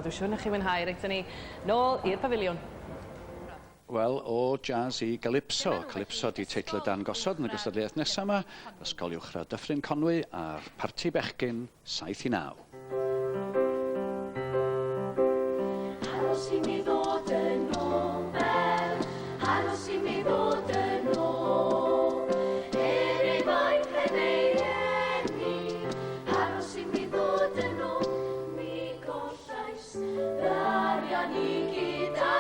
Dwi'n siŵr na chi mwynhau, reit ni nôl i'r pafiliwn. Wel, o jazz i Calypso. Calypso di teitl y dan gosod yn y gystadleuaeth nesaf yma. Ysgol Uwchradd Dyffryn Conwy a'r Parti Bechgyn 7 i 9. Aros i mi ddod yn ôl, aros i mi ddod yn ôl, ei fain eni, aros i mi ddod yn ôl, mi gollais, ddarian i gyda.